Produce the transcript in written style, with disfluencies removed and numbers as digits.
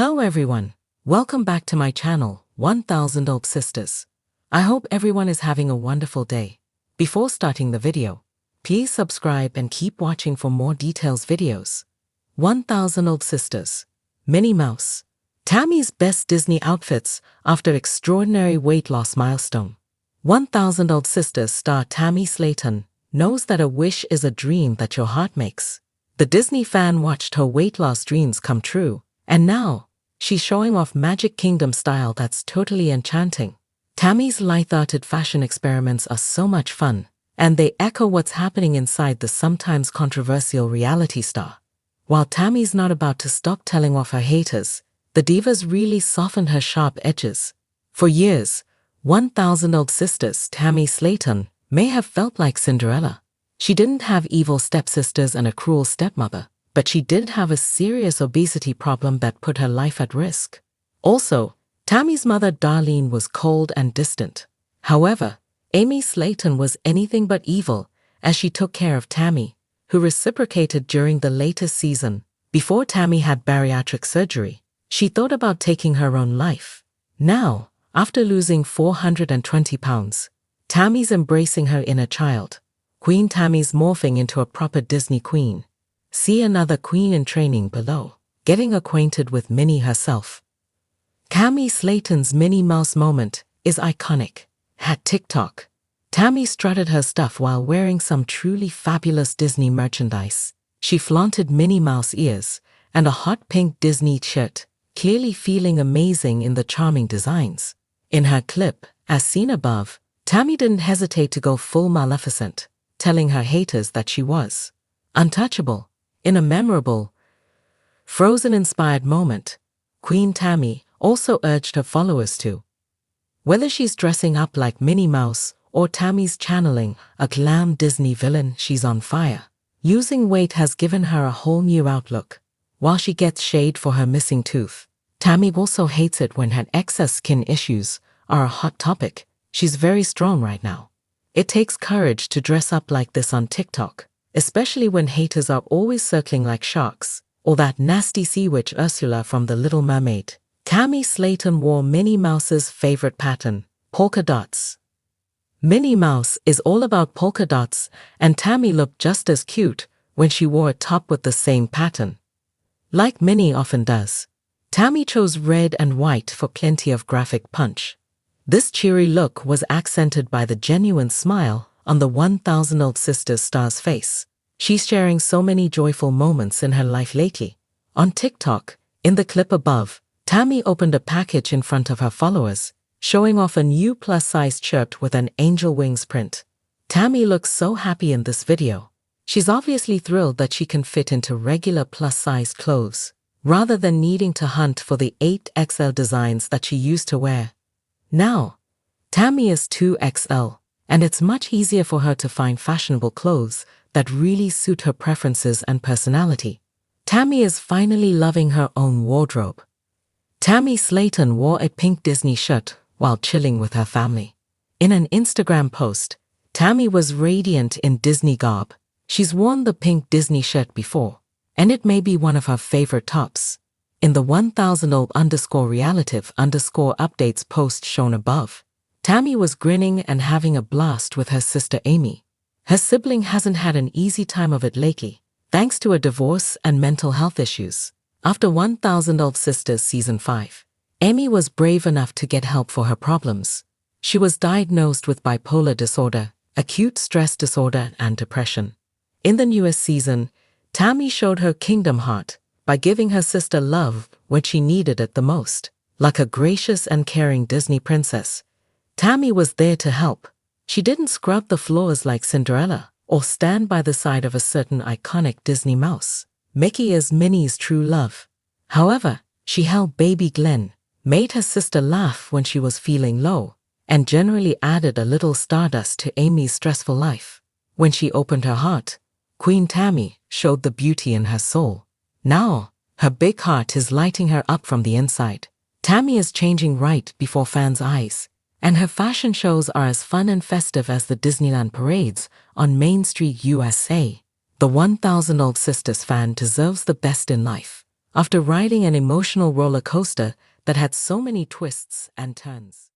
Hello everyone, welcome back to my channel, 1000 Old Sisters. I hope everyone is having a wonderful day. Before starting the video, please subscribe and keep watching for more details videos. 1000 Old Sisters. Minnie Mouse. Tammy's best Disney outfits after extraordinary weight loss milestone. 1000 Old Sisters star Tammy Slayton knows that a wish is a dream that your heart makes. The Disney fan watched her weight loss dreams come true, and now she's showing off Magic Kingdom style that's totally enchanting. Tammy's light-hearted fashion experiments are so much fun, and they echo what's happening inside the sometimes controversial reality star. While Tammy's not about to stop telling off her haters, the divas really softened her sharp edges. For years, 1000 Old Sisters Tammy Slayton may have felt like Cinderella. She didn't have evil stepsisters and a cruel stepmother, but she did have a serious obesity problem that put her life at risk. Also, Tammy's mother Darlene was cold and distant. However, Amy Slayton was anything but evil, as she took care of Tammy, who reciprocated during the latest season. Before Tammy had bariatric surgery, she thought about taking her own life. Now, after losing 420 pounds, Tammy's embracing her inner child. Queen Tammy's morphing into a proper Disney queen. See another queen in training below. Getting acquainted with Minnie herself. Tammy Slayton's Minnie Mouse moment is iconic. At TikTok, Tammy strutted her stuff while wearing some truly fabulous Disney merchandise. She flaunted Minnie Mouse ears and a hot pink Disney shirt, clearly feeling amazing in the charming designs. In her clip, as seen above, Tammy didn't hesitate to go full Maleficent, telling her haters that she was untouchable. In a memorable, Frozen-inspired moment, Queen Tammy also urged her followers to. Whether she's dressing up like Minnie Mouse or Tammy's channeling a glam Disney villain, she's on fire. Losing weight has given her a whole new outlook. While she gets shade for her missing tooth, Tammy also hates it when her excess skin issues are a hot topic. She's very strong right now. It takes courage to dress up like this on TikTok, especially when haters are always circling like sharks, or that nasty sea witch Ursula from The Little Mermaid. Tammy Slayton wore Minnie Mouse's favorite pattern, polka dots. Minnie Mouse is all about polka dots, and Tammy looked just as cute when she wore a top with the same pattern. Like Minnie often does, Tammy chose red and white for plenty of graphic punch. This cheery look was accented by the genuine smile on the 1000 Old Sisters star's face. She's sharing so many joyful moments in her life lately. On TikTok, in the clip above, Tammy opened a package in front of her followers, showing off a new plus-sized shirt with an angel wings print. Tammy looks so happy in this video. She's obviously thrilled that she can fit into regular plus-sized clothes, rather than needing to hunt for the 8XL designs that she used to wear. Now, Tammy is 2XL. And it's much easier for her to find fashionable clothes that really suit her preferences and personality. Tammy is finally loving her own wardrobe. Tammy Slayton wore a pink Disney shirt while chilling with her family. In an Instagram post, Tammy was radiant in Disney garb. She's worn the pink Disney shirt before, and it may be one of her favorite tops. In the 1000-old_relative_updates post shown above, Tammy was grinning and having a blast with her sister Amy. Her sibling hasn't had an easy time of it lately, thanks to a divorce and mental health issues. After 1000 Old Sisters Season 5, Amy was brave enough to get help for her problems. She was diagnosed with bipolar disorder, acute stress disorder, and depression. In the newest season, Tammy showed her kingdom heart by giving her sister love when she needed it the most. Like a gracious and caring Disney princess, Tammy was there to help. She didn't scrub the floors like Cinderella or stand by the side of a certain iconic Disney mouse. Mickey is Minnie's true love. However, she held baby Glenn, made her sister laugh when she was feeling low, and generally added a little stardust to Amy's stressful life. When she opened her heart, Queen Tammy showed the beauty in her soul. Now, her big heart is lighting her up from the inside. Tammy is changing right before fans' eyes, and her fashion shows are as fun and festive as the Disneyland parades on Main Street, USA. The 1000 Old Sisters fan deserves the best in life. after riding an emotional roller coaster that had so many twists and turns.